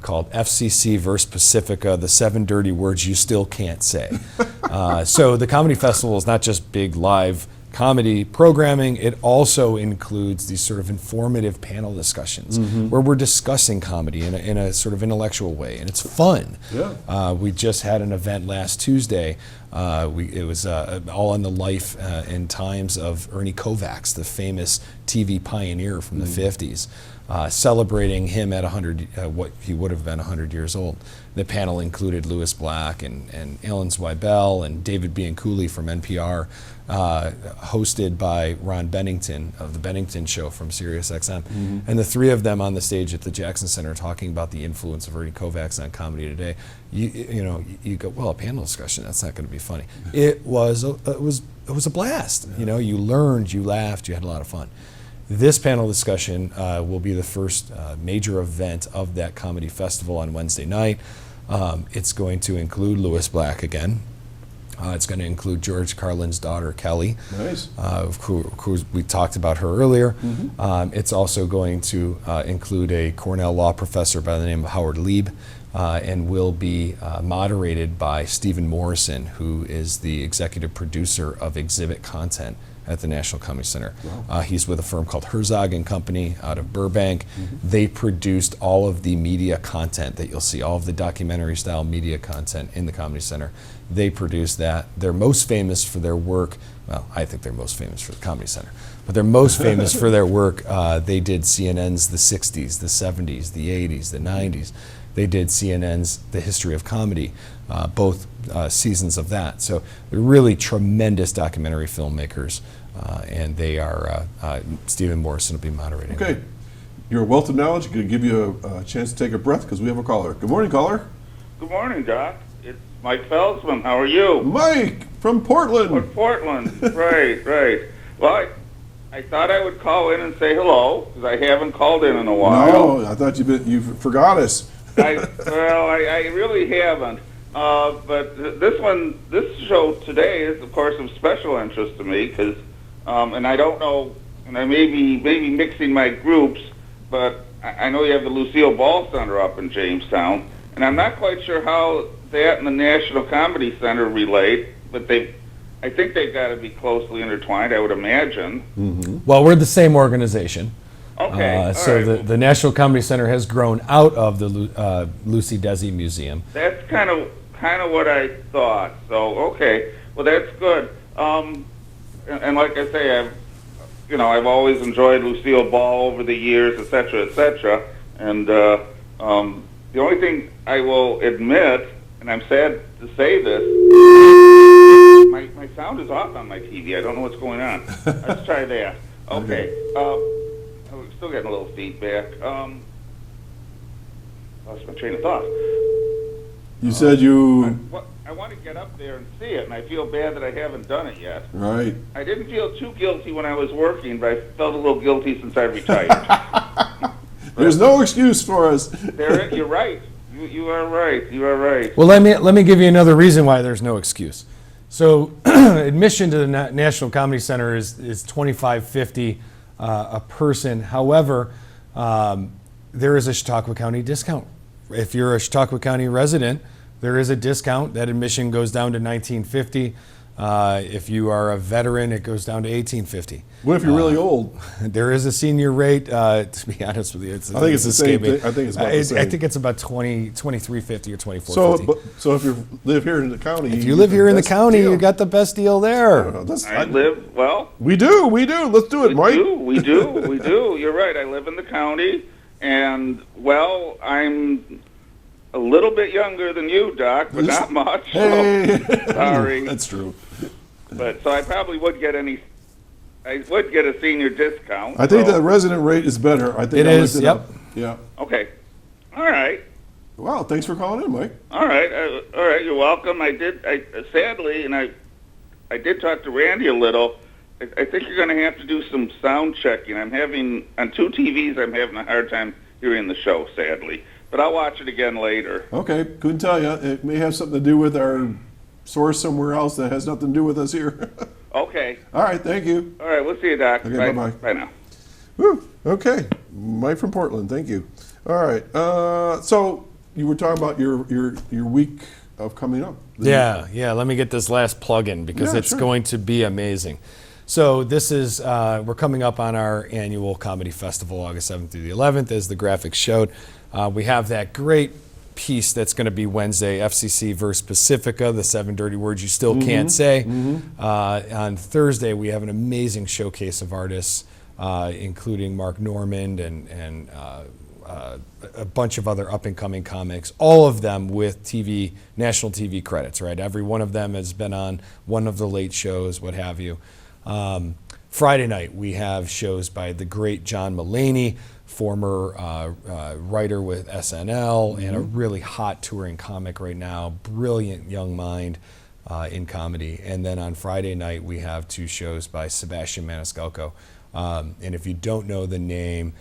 called FCC vs. Pacifica, the 7 dirty words you still can't say. So the comedy festival is not just big live comedy programming, it also includes these sort of informative panel discussions where we're discussing comedy in a sort of intellectual way, and it's fun. Yeah. We just had an event last Tuesday. It was all on the life and times of Ernie Kovacs, the famous TV pioneer from the 50s. Celebrating him at 100, what he would have been 100 years old. The panel included Louis Black and Alan Zweibel and David Bianculli from NPR, hosted by Ron Bennington of the Bennington Show from SiriusXM. And the three of them on the stage at the Jackson Center talking about the influence of Ernie Kovacs on comedy today. You go, well, a panel discussion, that's not going to be funny. It was a blast. You learned, you laughed, you had a lot of fun. This panel discussion will be the first major event of that comedy festival on Wednesday night. It's going to include Louis Black again. It's going to include George Carlin's daughter, Kelly. Nice. Of course, we talked about her earlier. It's also going to include a Cornell law professor by the name of Howard Lieb, and will be moderated by Stephen Morrison, who is the executive producer of exhibit content at the National Comedy Center. Wow. He's with a firm called Herzog and Company out of Burbank. They produced all of the media content that you'll see, all of the documentary style media content in the Comedy Center. They produced that. They're most famous for their work. Well, I think they're most famous for the Comedy Center, but they're most famous for their work. They did CNN's the 60s, the 70s, the 80s, the 90s. They did CNN's The History of Comedy, both seasons of that. So they're really tremendous documentary filmmakers, and they are, Stephen Morrison will be moderating. Okay. You're a wealth of knowledge. Going to give you a chance to take a breath because we have a caller. Good morning, caller. Good morning, Doc. It's Mike Felsman. How are you? Mike from Portland. From Portland. Right. Well, I thought I would call in and say hello because I haven't called in a while. No, I thought you forgot us. I really haven't. But this show today is, of course, of special interest to me because, and I don't know, and I may be mixing my groups, but I know you have the Lucille Ball Center up in Jamestown, and I'm not quite sure how that and the National Comedy Center relate, but I think they've got to be closely intertwined, I would imagine. Well, we're the same organization. Okay. So right. the National Comedy Center has grown out of the Lucy Desi Museum. That's kind of what I thought. So okay, well that's good. And like I say, I've always enjoyed Lucille Ball over the years, et cetera, and the only thing I will admit, and I'm sad to say this, my sound is off on my TV. I don't know what's going on. Let's try that. Okay. We're still getting a little feedback. Lost my train of thought. You said you... I want to get up there and see it, and I feel bad that I haven't done it yet. Right. I didn't feel too guilty when I was working, but I felt a little guilty since I retired. There's no excuse for us. You're right. You are right. You are right. Well, let me give you another reason why there's no excuse. So, admission to the National Comedy Center is $25.50 a person. However, there is a Chautauqua County discount. If you're a Chautauqua County resident, there is a discount. That admission goes down to $19.50. If you are a veteran, it goes down to $18.50. What if you're really old? There is a senior rate. To be honest with you, I think it's the same thing. I think it's about the same. I think it's about $23.50 or $24.50. So if you live here in the county, if you live here in the county, you got the best deal there. I live well. We do. Let's do it, Mike. We do. You're right. I live in the county, and well, I'm a little bit younger than you, Doc, but not much. Hey. So, sorry. That's true. But so I probably would get a senior discount. I think the resident rate is better. I think it is. Yep. Yeah. Okay. All right. Wow. Thanks for calling in, Mike. All right. All right. You're welcome. Sadly, and I did talk to Randy a little. I think you're going to have to do some sound checking. On 2 TVs, I'm having a hard time hearing the show, sadly. But I'll watch it again later. Okay, couldn't tell you. It may have something to do with our source somewhere else that has nothing to do with us here. Okay. All right, thank you. All right, we'll see you, Doc. Okay, Bye. bye-bye. Bye now. Whew, okay, Mike from Portland, thank you. All right, so you were talking about your week of coming up. Yeah. Let me get this last plug in because it's going to be amazing. So this is, we're coming up on our annual comedy festival, August 7th through the 11th, as the graphics showed. We have that great piece that's going to be Wednesday, FCC versus Pacifica, the 7 dirty words you still can't say. On Thursday, we have an amazing showcase of artists, including Mark Normand and a bunch of other up-and-coming comics, all of them with national TV credits, right? Every one of them has been on one of the late shows, what have you. Friday night, we have shows by the great John Mulaney, former writer with SNL, and a really hot touring comic right now, brilliant young mind in comedy. And then on Friday night, we have 2 shows by Sebastian Maniscalco. And if you don't know the name,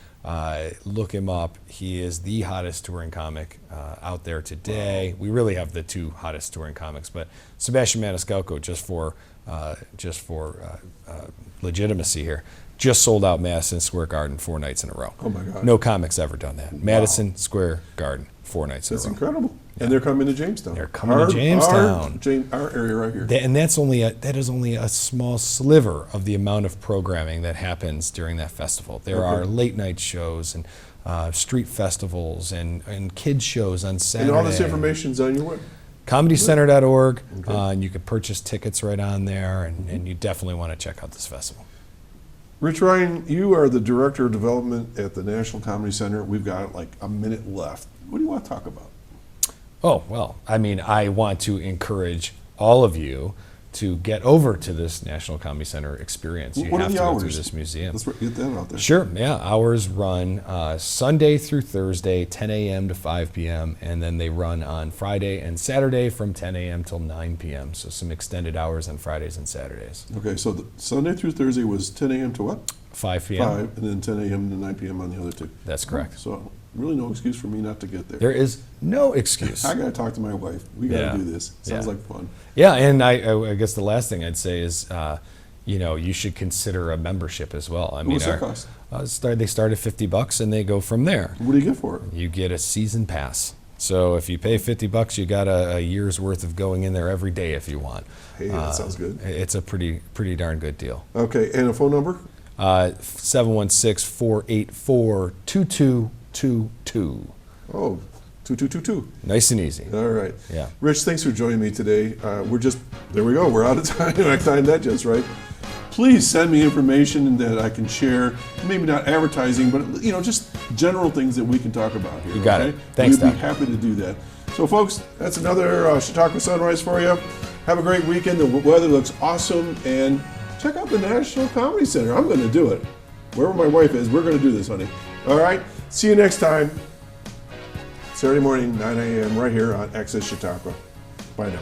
look him up. He is the hottest touring comic out there today. We really have the 2 hottest touring comics, but Sebastian Maniscalco, just for legitimacy here, just sold out Madison Square Garden 4 nights in a row. Oh my God! No comic's ever done that. Wow. Madison Square Garden 4 nights in a row. That's incredible. Yeah. And they're coming to Jamestown. They're coming to Jamestown. Our area right here. And that is only a small sliver of the amount of programming that happens during that festival. There are late night shows and street festivals and kids shows on Saturday. And all this information's on your web. ComedyCenter.org, and you can purchase tickets right on there, and you definitely want to check out this festival. Rich Ryan, you are the Director of Development at the National Comedy Center. We've got like a minute left. What do you want to talk about? Oh, well, I mean, I want to encourage all of you to get over to this National Comedy Center experience. You have to go through this museum. Let's get that out there. Sure, yeah. Hours run Sunday through Thursday, 10 a.m. to 5 p.m., and then they run on Friday and Saturday from 10 a.m. till 9 p.m., so some extended hours on Fridays and Saturdays. Okay, so the Sunday through Thursday was 10 a.m. to what? 5 p.m. 5, and then 10 a.m. to 9 p.m. on the other 2. That's correct. So really no excuse for me not to get there. There is no excuse. I got to talk to my wife. We got to do this. Sounds like fun. Yeah, and I guess the last thing I'd say is, you should consider a membership as well. I mean, what's that cost? They start at $50 and they go from there. What do you get for it? You get a season pass. So if you pay $50, you got a year's worth of going in there every day if you want. Hey, that sounds good. It's a pretty darn good deal. Okay, and a phone number? 716-484-2222. Oh, 2222. Nice and easy. All right. Yeah. Rich, thanks for joining me today. There we go. We're out of time. I timed that just right. Please send me information that I can share. Maybe not advertising, but just general things that we can talk about here. You got okay? it. Thanks, We'd be Doc. happy to do that. So, folks, that's another Chautauqua Sunrise for you. Have a great weekend. The weather looks awesome, and check out the National Comedy Center. I'm going to do it. Wherever my wife is, we're going to do this, honey. All right? See you next time. Saturday morning, 9 a.m. right here on Access Chautauqua. Bye now.